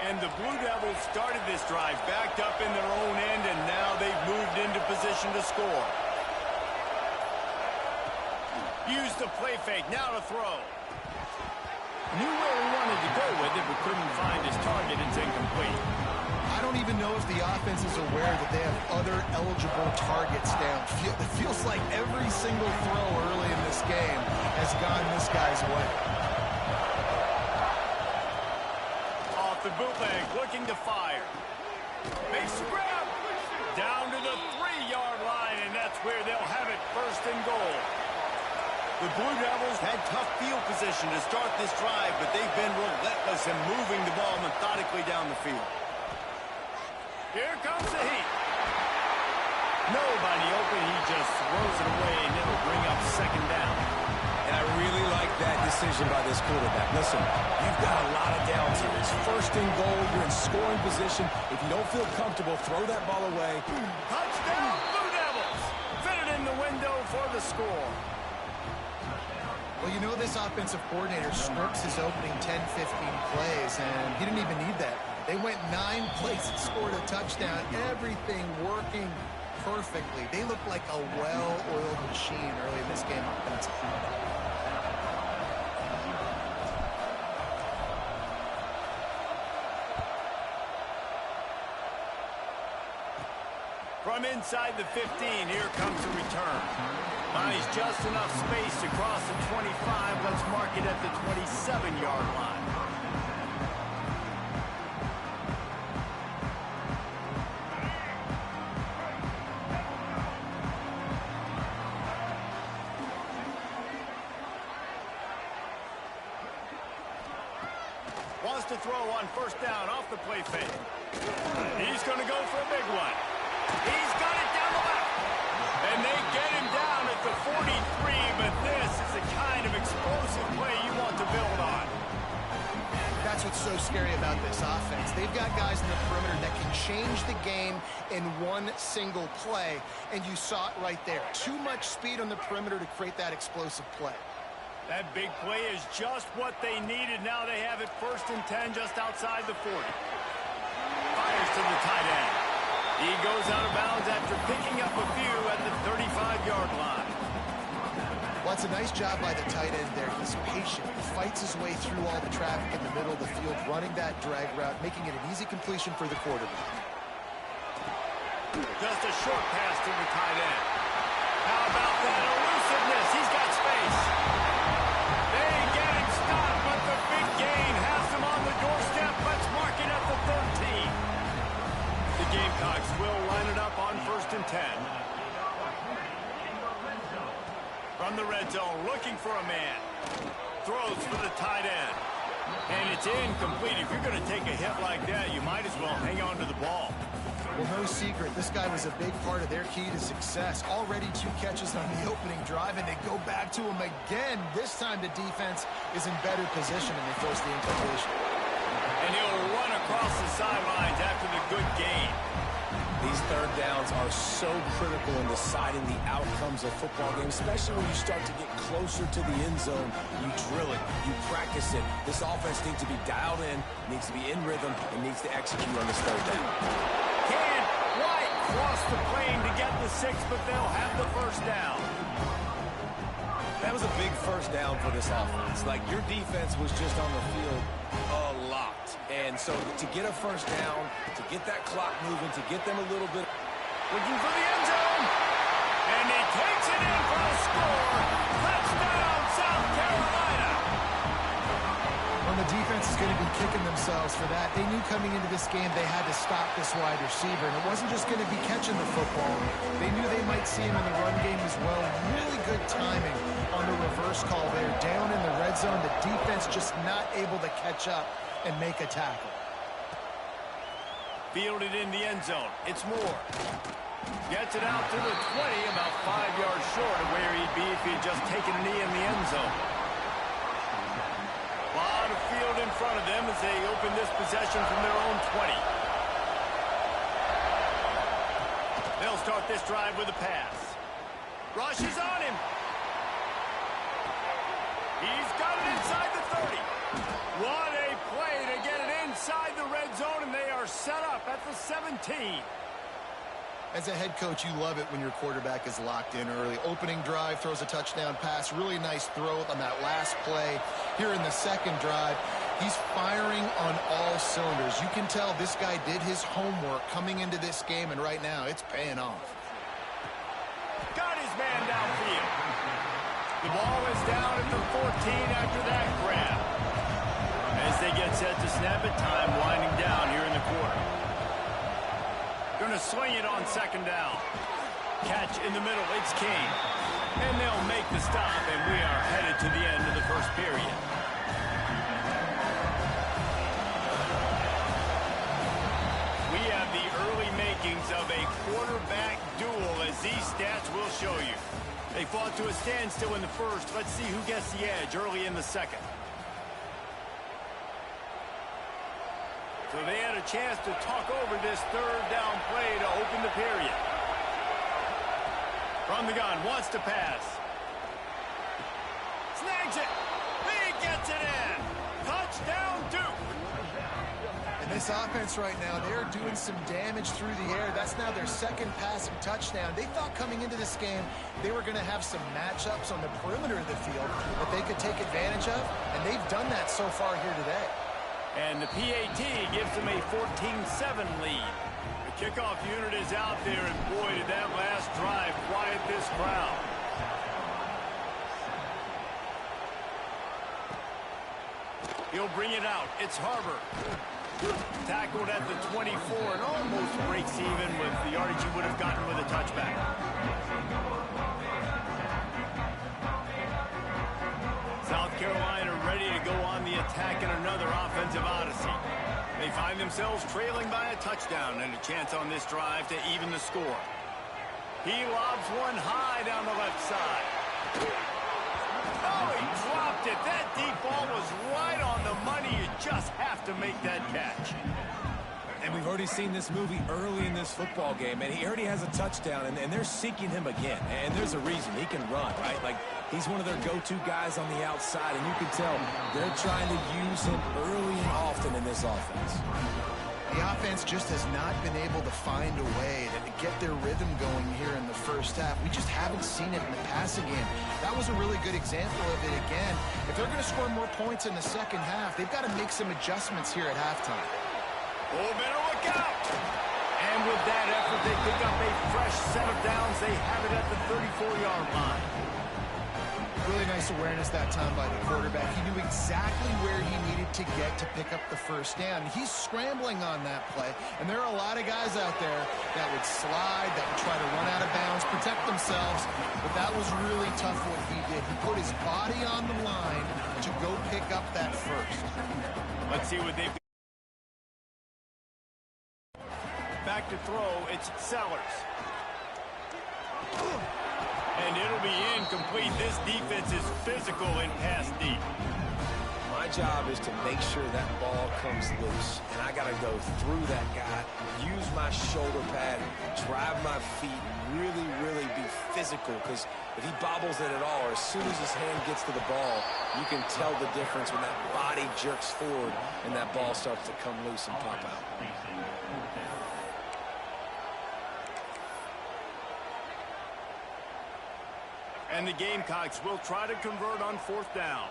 And the Blue Devils started this drive backed up in their own end, and now they've moved into position to score. Use the play fake, now to throw. Knew where he wanted to go with it, but couldn't find his target. It's incomplete. I don't even know if the offense is aware that they have other eligible targets down. It feels like every single throw early in this game has gone this guy's way. Off the bootleg, looking to fire. Makes the grab. Down to the 3-yard line, and that's where they'll have it, first and goal. The Blue Devils had tough field position to start this drive, but they've been relentless in moving the ball methodically down the field. Here comes the heat. Nobody open. He just throws it away, and it'll bring up second down. And I really like that decision by this quarterback. Listen, you've got a lot of downs here. It's first and goal. You're in scoring position. If you don't feel comfortable, throw that ball away. Touchdown, Blue Devils. Fit it in the window for the score. Well, you know this offensive coordinator scripts his opening 10, 15 plays, and he didn't even need that. They went 9 plays and scored a touchdown. Everything working perfectly. They look like a well-oiled machine early in this game offensively. From inside the 15, here comes the return. Finds just enough space to cross the 25. Let's mark it at the 27-yard line. Wants to throw on first down off the play fake. He's going to go for a big one. He's got it down the left. And they get him down at the 43, but this is the kind of explosive play you want to build on. That's what's so scary about this offense. They've got guys in the perimeter that can change the game in one single play, and you saw it right there. Too much speed on the perimeter to create that explosive play. That big play is just what they needed. Now they have it first and 10 just outside the 40. Fires to the tight end. He goes out of bounds after picking up a few at the 35-yard line. Well, it's a nice job by the tight end there. He's patient. He fights his way through all the traffic in the middle of the field, running that drag route, making it an easy completion for the quarterback. Just a short pass to the tight end. How about that elusiveness? He's got space. They get him stopped, but the big gain has him on the doorstep. Let's mark it at the 13. The Gamecocks will line it up on first and 10. From the red zone, looking for a man. Throws for the tight end. And it's incomplete. If you're going to take a hit like that, you might as well hang on to the ball. Well, no secret, this guy was a big part of their key to success. Already 2 catches on the opening drive, and they go back to him again. This time the defense is in better position, and they force the incompletion. And he'll run across the sidelines after the good gain. These third downs are so critical in deciding the outcomes of football games, especially when you start to get closer to the end zone. You drill it, you practice it. This offense needs to be dialed in, needs to be in rhythm, and needs to execute on this third down. Can't quite cross the plane to get the 6, but they'll have the first down. That was a big first down for this offense. Like, your defense was just on the field a lot. And so to get a first down, to get that clock moving, to get them a little bit. Looking for the end zone. And he takes it in for a score. Touchdown, South Carolina. Well, the defense is going to be kicking themselves for that. They knew coming into this game they had to stop this wide receiver. And it wasn't just going to be catching the football. They knew they might see him in the run game as well. Really good timing on the reverse call there. Down in the red zone, the defense just not able to catch up and make a tackle. Fielded in the end zone. It's Moore. Gets it out to the 20, about 5 yards short of where he'd be if he'd just taken a knee in the end zone. A lot of field in front of them as they open this possession from their own 20. They'll start this drive with a pass. Rush is on him. He's got it inside the 30. What a play to get it inside the red are set up at the 17. As a head coach, you love it when your quarterback is locked in early. Opening drive, throws a touchdown pass. Really nice throw on that last play. Here in the second drive, he's firing on all cylinders. You can tell this guy did his homework coming into this game, and right now it's paying off. Got his man downfield. The ball is down at the 14 after that grab. As they get set to snap it, time winding down here in the quarter. Going to swing it on second down. Catch in the middle, it's King. And they'll make the stop, and we are headed to the end of the first period. We have the early makings of a quarterback duel, as these stats will show you. They fought to a standstill in the first. Let's see who gets the edge early in the second. So they had a chance to talk over this third down play to open the period. From the gun, wants to pass. Snags it. He gets it in. Touchdown, Duke. And this offense right now, they're doing some damage through the air. That's now their second passing touchdown. They thought coming into this game they were going to have some matchups on the perimeter of the field that they could take advantage of, and they've done that so far here today. And the PAT gives them a 14-7 lead. The kickoff unit is out there, and boy, did that last drive quiet this crowd. He'll bring it out. It's Harbor. Tackled at the 24 and almost breaks even with the yardage he would have gotten with a touchback. South Carolina ready to go on the attack in another offensive odyssey. They find themselves trailing by a touchdown and a chance on this drive to even the score. He lobs one high down the left side. Oh, he dropped it. That deep ball was right on the money. You just have to make that catch. And we've already seen this movie early in this football game, and he already has a touchdown, and they're seeking him again. And there's a reason. He can run, right? Like, he's one of their go-to guys on the outside, and you can tell they're trying to use him early and often in this offense. The offense just has not been able to find a way to get their rhythm going here in the first half. We just haven't seen it in the passing game. That was a really good example of it again. If they're going to score more points in the second half, they've got to make some adjustments here at halftime. Oh, better look out! And with that effort, they pick up a fresh set of downs. They have it at the 34-yard line. Really nice awareness that time by the quarterback. He knew exactly where he needed to get to pick up the first down. He's scrambling on that play, and there are a lot of guys out there that would slide, that would try to run out of bounds, protect themselves, but that was really tough what he did. He put his body on the line to go pick up that first. Let's see what they've got. Back to throw, it's Sellers. And it'll be incomplete. This defense is physical and pass deep. My job is to make sure that ball comes loose, and I got to go through that guy, use my shoulder pad, drive my feet, really, really be physical, because if he bobbles it at all, or as soon as his hand gets to the ball, you can tell the difference when that body jerks forward and that ball starts to come loose and pop out. And the Gamecocks will try to convert on fourth down.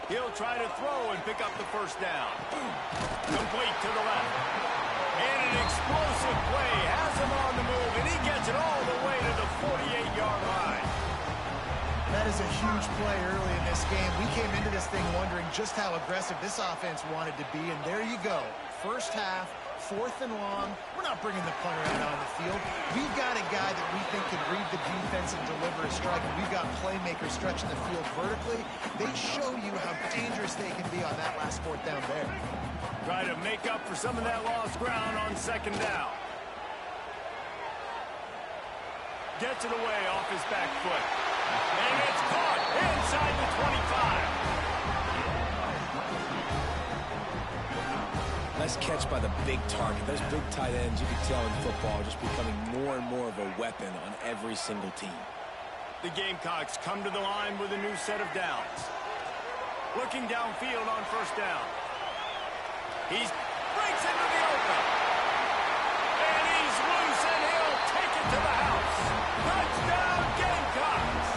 He'll try to throw and pick up the first down. Complete to the left. And an explosive play has him on the move, and he gets it all the way to the 48-yard line. That is a huge play early in this game. We came into this thing wondering just how aggressive this offense wanted to be, and there you go. First half, 4th and long. We're not bringing the punter out on the field. We've got a guy that we think can read the defense and deliver a strike, and we've got playmakers stretching the field vertically. They show you how dangerous they can be on that last 4th down there. Try to make up for some of that lost ground on second down. Gets it away off his back foot. And it's caught inside the 25. Nice catch by the big target. Those big tight ends, you can tell in football, are just becoming more and more of a weapon on every single team. The Gamecocks come to the line with a new set of downs. Looking downfield on first down. He breaks into the open. And he's loose, and he'll take it to the house. Touchdown, Gamecocks!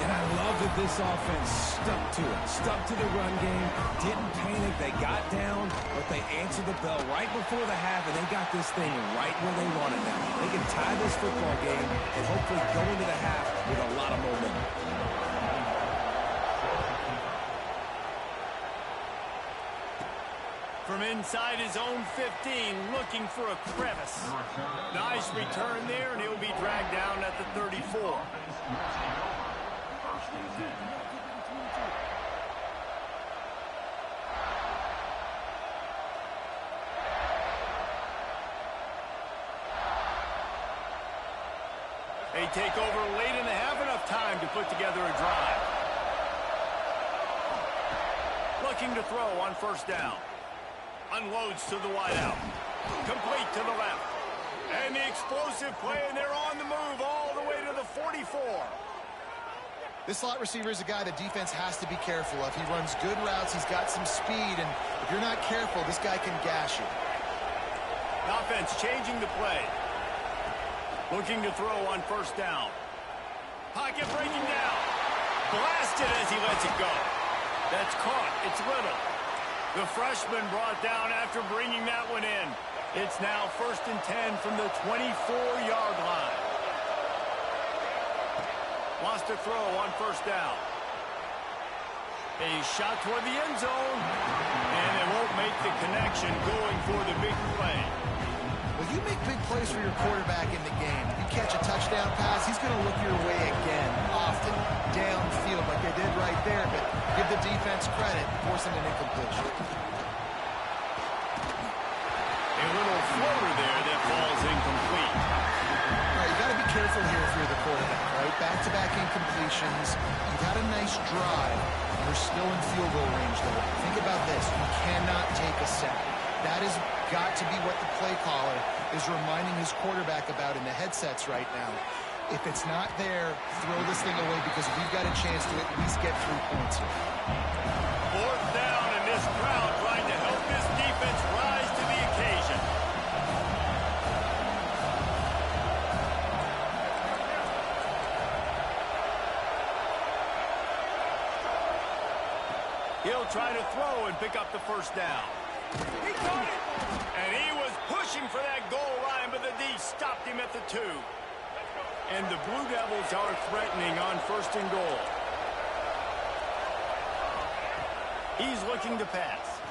And I love that this offense stuck to it, stuck to the run game, didn't panic. They got down, but they answered the bell right before the half, and they got this thing right where they want it now. They can tie this football game and hopefully go into the half with a lot of momentum. From inside his own 15, looking for a crevice. Nice return there, and he'll be dragged down at the 34. They take over late and they have enough time to put together a drive. Looking to throw on first down. Unloads to the wideout. Complete to the left. And the explosive play, and they're on the move all the way to the 44. This slot receiver is a guy the defense has to be careful of. He runs good routes. He's got some speed, and if you're not careful, this guy can gash you. Offense changing the play. Looking to throw on first down. Pocket breaking down. Blasted as he lets it go. That's caught. It's Little. The freshman brought down after bringing that one in. It's now 1st and 10 from the 24-yard line. Wants to throw on first down. A shot toward the end zone. And it won't make the connection going for the big play. Well, you make big plays for your quarterback in the game. If you catch a touchdown pass, he's going to look your way again, often downfield like they did right there, but give the defense credit, forcing an incompletion. A little floater there that falls incomplete. All right, you got to be careful here if you're the quarterback, right? Back-to-back incompletions. You've had a nice drive. You're still in field goal range, though. Think about this. You cannot take a sack. That has got to be what the play caller is reminding his quarterback about in the headsets right now. If it's not there, throw this thing away because we've got a chance to at least get 3 points here. 4th down, and this crowd trying to help this defense rise to the occasion. He'll try to throw and pick up the first down. He caught it! And he was pushing for that goal line, but the D stopped him at the 2. And the Blue Devils are threatening on 1st and goal. He's looking to pass.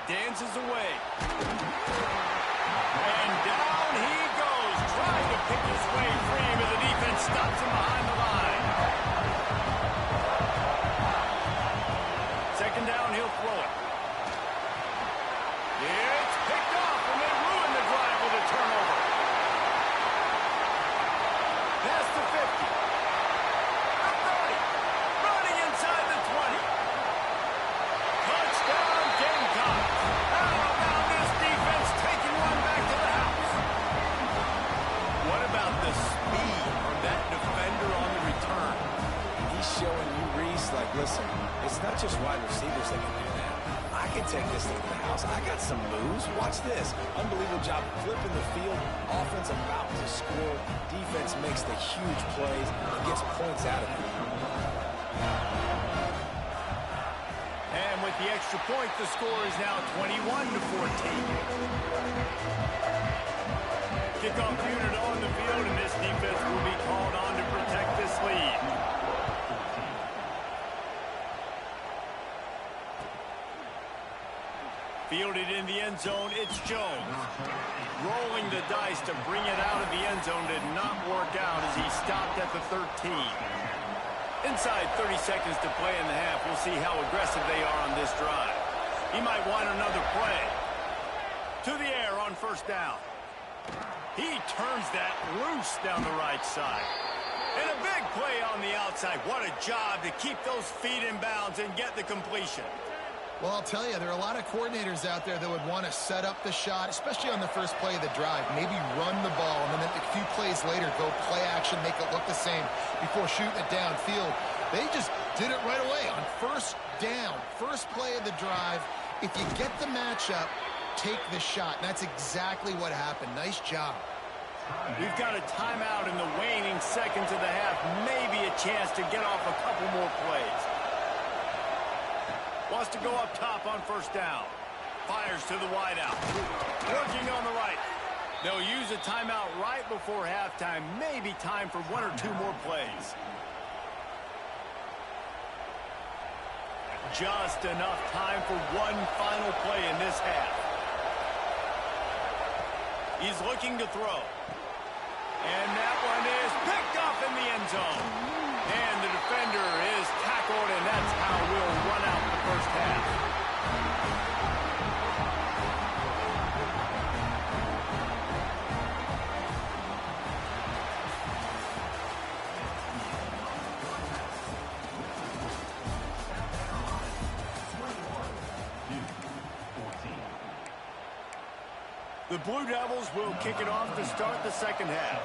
Dances away. And down he goes, trying to pick his way free, but the defense stops him behind the line. 2nd down, he'll throw it. It's picked off, and they ruin the drive with a turnover. Past the 50. The 30. Running inside the 20. Touchdown, Gamecocks. How about this defense taking one back to the house? What about the speed of that defender on the return? He's showing you, Reese, like, listen, it's not just wide receivers that can do that. I can take this thing to the house. I got some moves. Watch this. Unbelievable job flipping the field. Offense about to score. Defense makes the huge plays and gets points out of it. And with the extra point, the score is now 21-14. Kickoff unit on the field, and this defense will be called on to protect this lead. Fielded in the end zone, it's Jones. Rolling the dice to bring it out of the end zone did not work out as he stopped at the 13. Inside 30 seconds to play in the half. We'll see how aggressive they are on this drive. He might want another play. To the air on first down. He turns that loose down the right side. And a big play on the outside. What a job to keep those feet in bounds and get the completion. Well, I'll tell you, there are a lot of coordinators out there that would want to set up the shot, especially on the first play of the drive. Maybe run the ball, and then a few plays later, go play action, make it look the same before shooting it downfield. They just did it right away on first down. First play of the drive. If you get the matchup, take the shot. And that's exactly what happened. Nice job. We've got a timeout in the waning seconds of the half. Maybe a chance to get off a couple more plays. Wants to go up top on first down. Fires to the wideout. Working on the right. They'll use a timeout right before halftime. Maybe time for one or two more plays. Just enough time for one final play in this half. He's looking to throw. And that one is picked off in the end zone. And the defender is tackled, and that's how we'll run out the first half. The Blue Devils will kick it off to start the second half.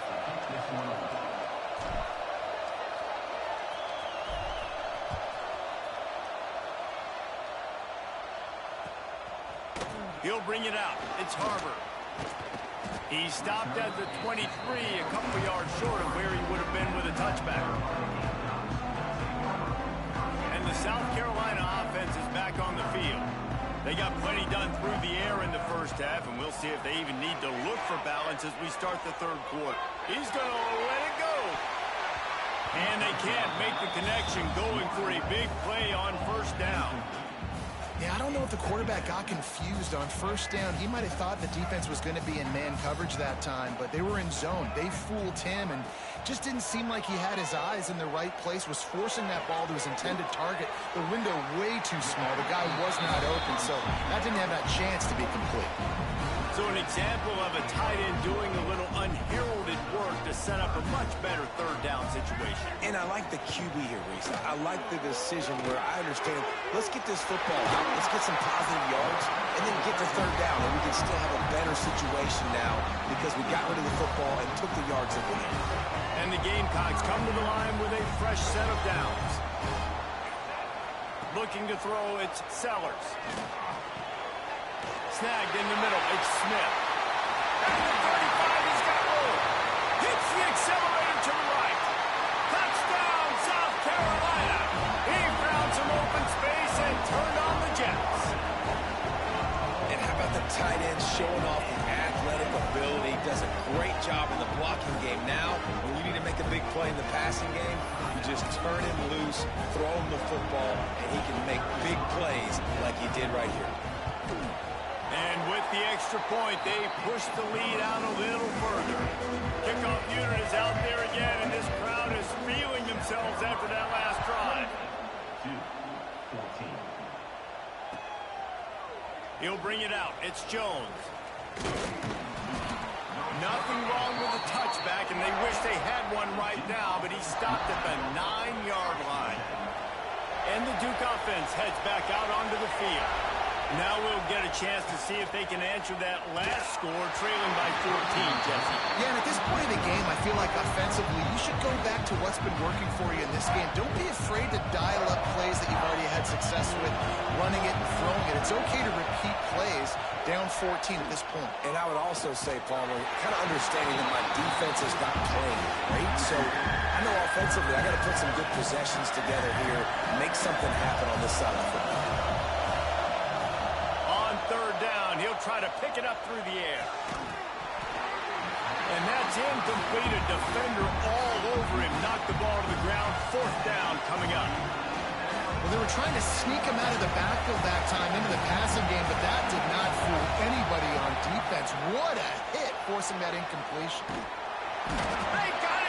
He'll bring it out. It's Harbor. He stopped at the 23, a couple of yards short of where he would have been with a touchback. And the South Carolina offense is back on the field. They got plenty done through the air in the first half, and we'll see if they even need to look for balance as we start the third quarter. He's going to let it go. And they can't make the connection, going for a big play on first down. Yeah, I don't know if the quarterback got confused on first down. He might have thought the defense was going to be in man coverage that time, but they were in zone. They fooled him and just didn't seem like he had his eyes in the right place, was forcing that ball to his intended target. The window way too small. The guy was not open, so that didn't have that chance to be complete. So an example of a tight end doing a little unheralded work to set up a much better third down situation. And I like the QB here, Reese. I like the decision where I understand, let's get this football out, let's get some positive yards, and then get to third down, and we can still have a better situation now because we got rid of the football and took the yards that we had. And the Gamecocks come to the line with a fresh set of downs. Looking to throw, it's Sellers. Snagged in the middle, it's Smith. And the 35, he's got room. Hits the accelerator to the right. Touchdown, South Carolina. He found some open space and turned on the Jets. And how about the tight end showing off the athletic ability? Does a great job in the blocking game. Now, when you need to make a big play in the passing game, you just turn him loose, throw him the football, and he can make big plays like he did right here. And with the extra point, they push the lead out a little further. Kickoff unit is out there again, and this crowd is feeling themselves after that last drive. 2-14. He'll bring it out. It's Jones. Nothing wrong with the touchback, and they wish they had one right now, but he stopped at the 9-yard line. And the Duke offense heads back out onto the field. Now we'll get a chance to see if they can answer that last score, trailing by 14, Jesse. Yeah, and at this point of the game, I feel like offensively, you should go back to what's been working for you in this game. Don't be afraid to dial up plays that you've already had success with, running it and throwing it. It's okay to repeat plays down 14 at this point. And I would also say, Palmer, kind of understanding that my defense is not playing great, so I know offensively I got to put some good possessions together here, make something happen on this side of the football. He'll try to pick it up through the air. And that's incomplete. A defender all over him. Knocked the ball to the ground. Fourth down coming up. Well, they were trying to sneak him out of the backfield that time into the passing game, but that did not fool anybody on defense. What a hit, forcing that incompletion. They got